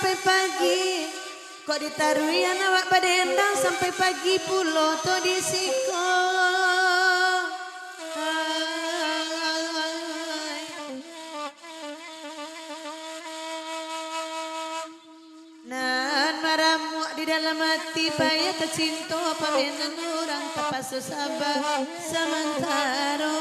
sampai pagi. Kok ditaruhian awak pada endang sampai pagi pulo to disiko. Nan maramu di dalam hati payah kecinto pamenan orang tapasu sabah sementaroi.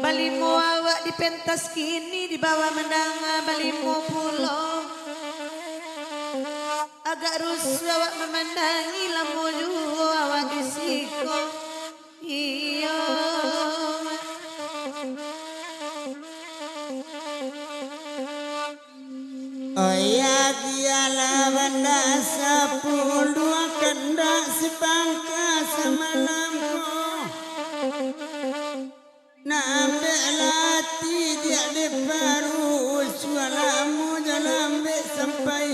Balimu awak di pentas kini di bawah mendanga balimu pulau. Agak rusuh awak memandangi lampu juo awak disiko. Iyo. Oh ya kialah benda sepuluh kendak si bangka semalamku. Nambe lati dia de baru sualamu jalan be sampai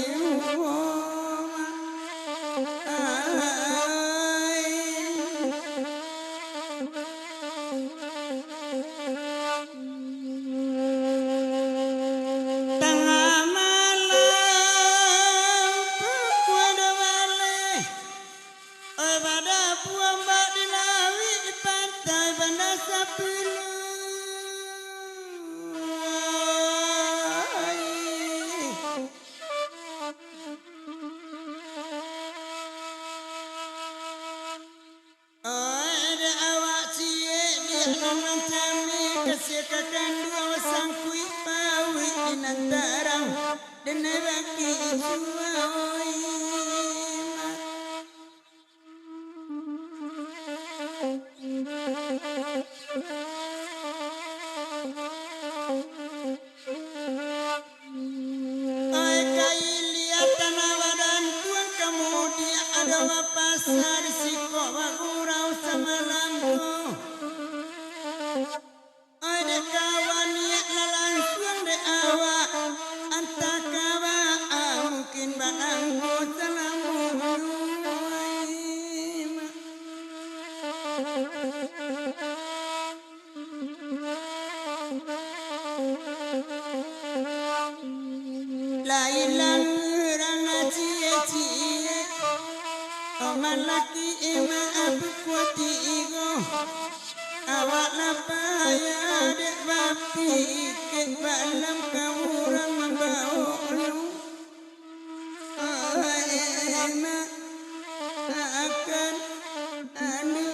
pasar si kok bagurau semalamku. Ada kawan niat langsung de awak anta kawa mungkin banangku salamu. Lailan ranga cie-cie malaki ema abu kuati igo awak lapaya dek bapi ke balam kawurang membau ema akan anu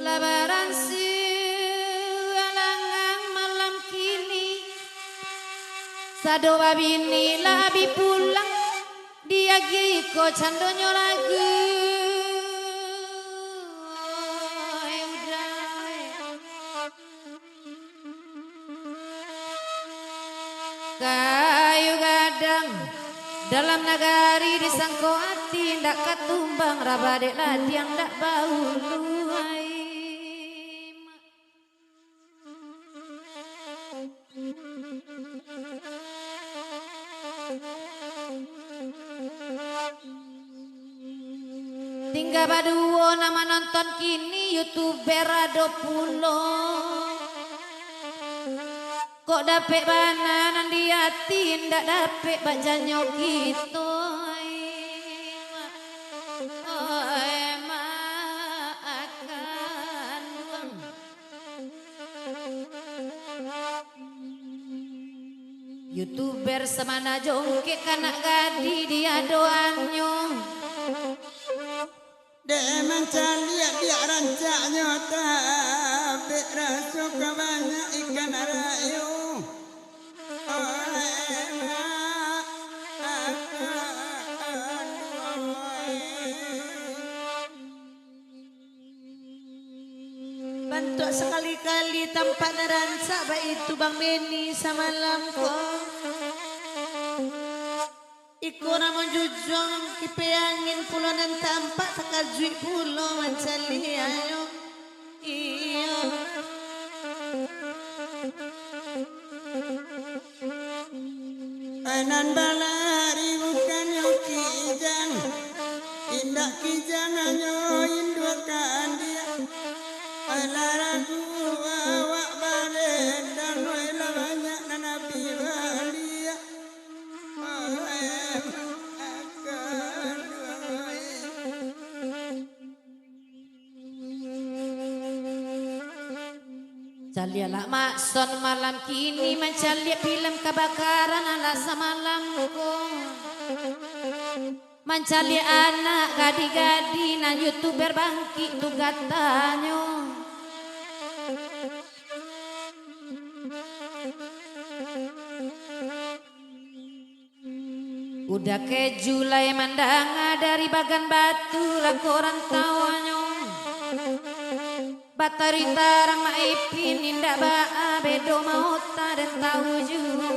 Lebaran sialangang malam kini sado babini labi pulang dia giko candonyo lagi. Kayu gadang dalam nagari disangko hati ndak katumbang rabadek ladiang ndak bau luai. Tinggal baduo nama nonton kini YouTuber ado pulo. Kok dapet bananan di hati ndak dapet bajanyo gitu. YouTuber semana jongke kanak gadi dia doanyo. Demen caliak dia rancaknya tapi rasuk banyak ikan arayu. untuk sekali-kali tampak neransa baik itu Bang Beni samalam ko. Iku ramon jujong kipe angin pulau dan tampak takajui pulau mencali ayo. Iyo. Anan balari bukan yo kijang, indak kijang anyo indukan dia. Alaraku awak balen dan wela banyak nanapi balia. Akan Calialah makson malam kini mencaliak film kebakaran ala semalamku. Mencaliak anak gadi-gadi na youtuber bangkit tu katanya. Udah ke Julai mandanga dari bagan batu lah koran tawanya. Batari tarang maipin indah ba'a bedo mau tak dan tahu juga.